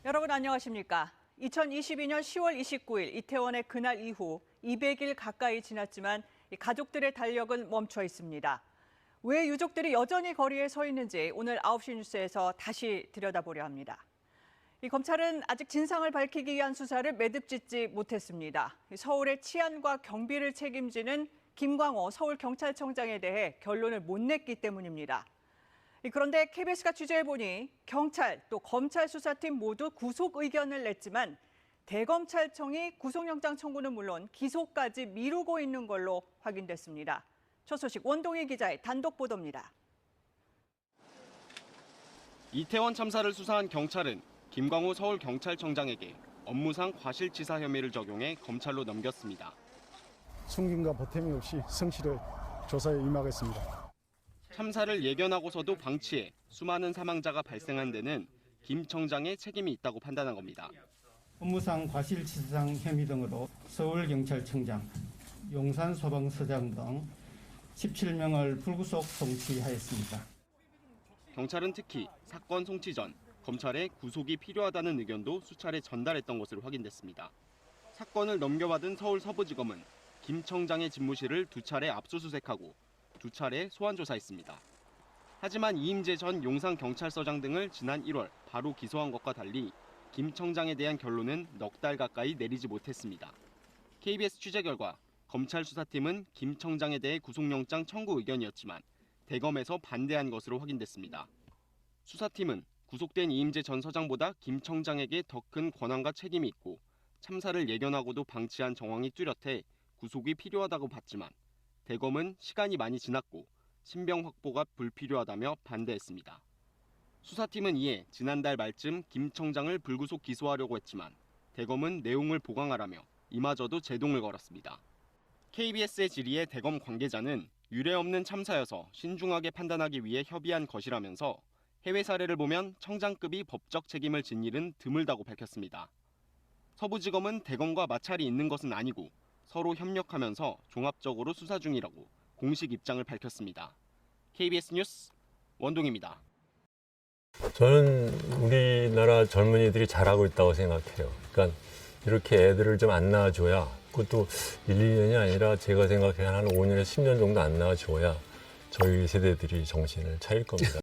여러분 안녕하십니까? 2022년 10월 29일 이태원의 그날 이후 200일 가까이 지났지만 가족들의 달력은 멈춰 있습니다. 왜 유족들이 여전히 거리에 서 있는지 오늘 9시 뉴스에서 다시 들여다보려 합니다. 검찰은 아직 진상을 밝히기 위한 수사를 매듭짓지 못했습니다. 서울의 치안과 경비를 책임지는 김광호 서울경찰청장에 대해 결론을 못 냈기 때문입니다. 그런데 KBS가 취재해보니 경찰 또 검찰 수사팀 모두 구속 의견을 냈지만 대검찰청이 구속영장 청구는 물론 기소까지 미루고 있는 걸로 확인됐습니다. 첫 소식 원동희 기자의 단독 보도입니다. 이태원 참사를 수사한 경찰은 김광호 서울경찰청장에게 업무상 과실치사 혐의를 적용해 검찰로 넘겼습니다. 숨김과 보탬이 없이 성실히 조사에 임하겠습니다. 참사를 예견하고서도 방치해 수많은 사망자가 발생한 데는 김 청장의 책임이 있다고 판단한 겁니다. 업무상 과실치사상 혐의 등으로 서울경찰청장, 용산소방서장 등 17명을 불구속 송치하였습니다. 경찰은 특히 사건 송치 전 검찰에 구속이 필요하다는 의견도 수차례 전달했던 것으로 확인됐습니다. 사건을 넘겨받은 서울 서부지검은 김 청장의 집무실을 2차례 압수수색하고 2차례 소환조사했습니다. 하지만 이임재 전 용산경찰서장 등을 지난 1월 바로 기소한 것과 달리 김 청장에 대한 결론은 넉 달 가까이 내리지 못했습니다. KBS 취재 결과 검찰 수사팀은 김 청장에 대해 구속영장 청구 의견이었지만 대검에서 반대한 것으로 확인됐습니다. 수사팀은 구속된 이임재 전 서장보다 김 청장에게 더 큰 권한과 책임이 있고 참사를 예견하고도 방치한 정황이 뚜렷해 구속이 필요하다고 봤지만 대검은 시간이 많이 지났고 신병 확보가 불필요하다며 반대했습니다. 수사팀은 이에 지난달 말쯤 김 청장을 불구속 기소하려고 했지만 대검은 내용을 보강하라며 이마저도 제동을 걸었습니다. KBS의 질의에 대검 관계자는 유례없는 참사여서 신중하게 판단하기 위해 협의한 것이라면서 해외 사례를 보면 청장급이 법적 책임을 진 일은 드물다고 밝혔습니다. 서부지검은 대검과 마찰이 있는 것은 아니고 서로 협력하면서 종합적으로 수사 중이라고 공식 입장을 밝혔습니다. KBS 뉴스 원동희입니다. 저는 우리나라 젊은이들이 잘하고 있다고 생각해요. 그러니까 이렇게 애들을 좀 안 낳아줘야, 그것도 1, 2년이 아니라 제가 생각해 한 5년에서 10년 정도 안 낳아줘야 저희 세대들이 정신을 차릴 겁니다.